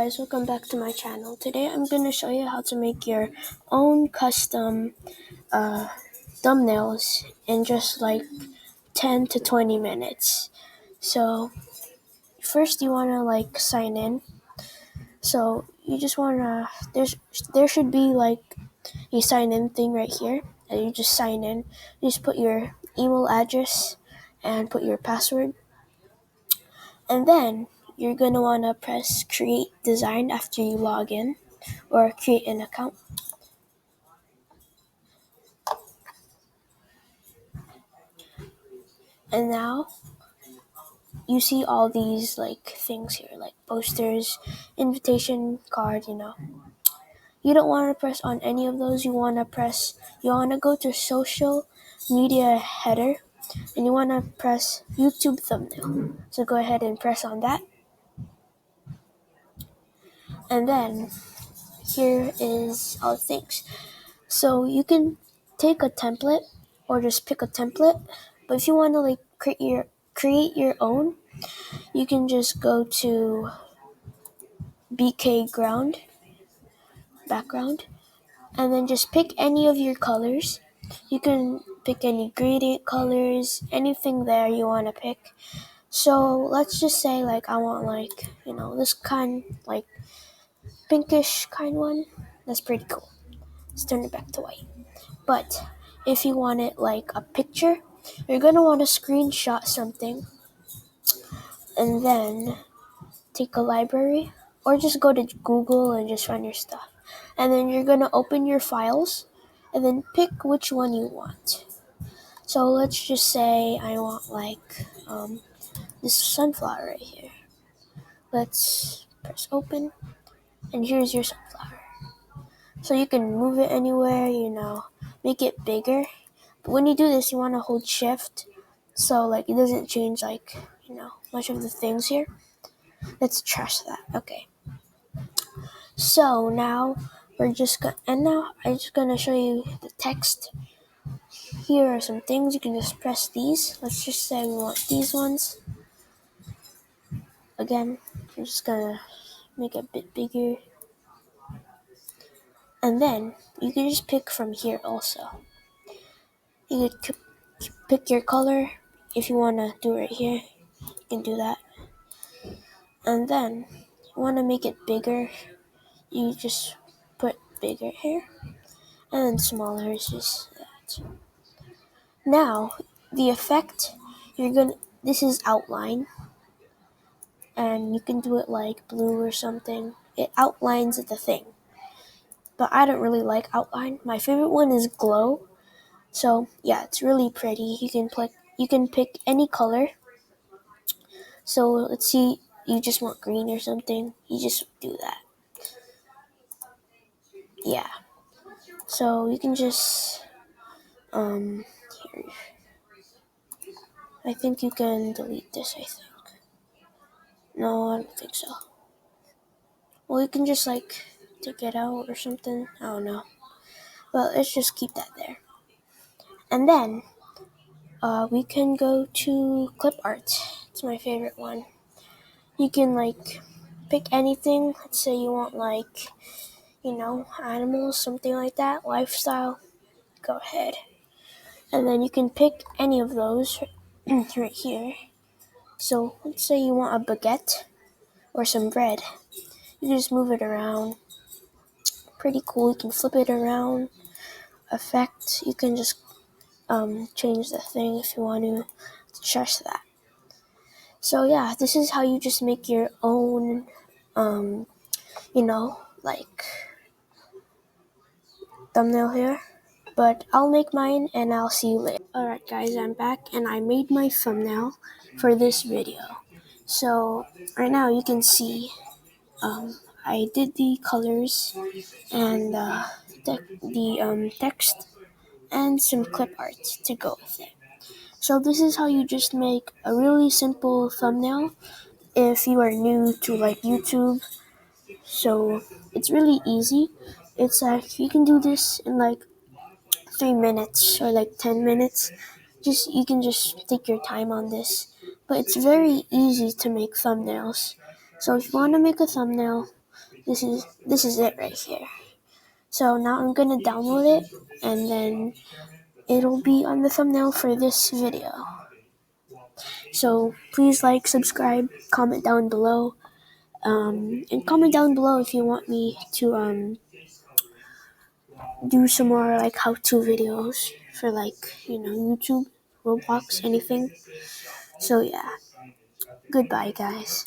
guys, welcome back to my channel. Today I'm going to show you how to make your own custom thumbnails in just like 10 to 20 minutes. So first you want to sign in. So you just want to, there should be like a sign in thing right here, and you just sign in. You just put your email address and put your password. And then you're going to want to press create design after you log in or create an account. And now you see all these things here, like posters, invitation card, You don't want to press on any of those. You want to go to social media header, and you want to press YouTube thumbnail. So go ahead and press on that. And then here is all the things. So you can take a template or just pick a template. But if you want to create your own, you can just go to BK background, and then just pick any of your colors. You can pick any gradient colors, anything there you want to pick. So let's just say I want this kind, pinkish kind one. That's pretty cool. Let's turn it back to white. But if you want it like a picture, you're going to want to screenshot something and then take a library or just go to Google and just run your stuff. And then you're going to open your files and then pick which one you want. So let's just say I want this sunflower right here. Let's press open, and here's your sunflower. So you can move it anywhere, make it bigger. But when you do this, you want to hold shift so it doesn't change much of the things here. Let's trash that. Okay. So now I'm just gonna show you the text. Here are some things. You can just press these. Let's just say we want these ones. Again, I'm just gonna make it a bit bigger. And then you can just pick from here also. You could pick your color. If you wanna do it right here, you can do that. And then you wanna make it bigger, you just put bigger here. And then smaller is just that. Now, the effect, this is outline, and you can do it like blue or something. It outlines the thing. But I don't really like outline. My favorite one is glow. So yeah, it's really pretty. You can pick any color. So let's see, you just want green or something. You just do that. Yeah. So you can just here. I think you can delete this, I think. No, I don't think so. Well, you can just take it out or something. I don't know. But let's just keep that there. And then we can go to clip art. It's my favorite one. You can pick anything. Let's say you want animals, something like that, lifestyle. Go ahead. And then you can pick any of those right here. So let's say you want a baguette or some bread. You can just move it around. Pretty cool. You can flip it around. Effect. You can just change the thing if you want to trust that. So yeah, this is how you just make your own thumbnail here. But I'll make mine and I'll see you later. Alright guys, I'm back and I made my thumbnail for this video. So right now you can see I did the colors and the text and some clip art to go with it. So this is how you just make a really simple thumbnail if you are new to YouTube. So it's really easy. It's you can do this in 3 minutes or 10 minutes. You can just take your time on this. But it's very easy to make thumbnails. So if you want to make a thumbnail, this is it right here. So now I'm gonna download it, and then it'll be on the thumbnail for this video. So please like, subscribe, comment down below, and comment down below if you want me to do some more like how-to videos for YouTube, Roblox, anything. So yeah, goodbye guys.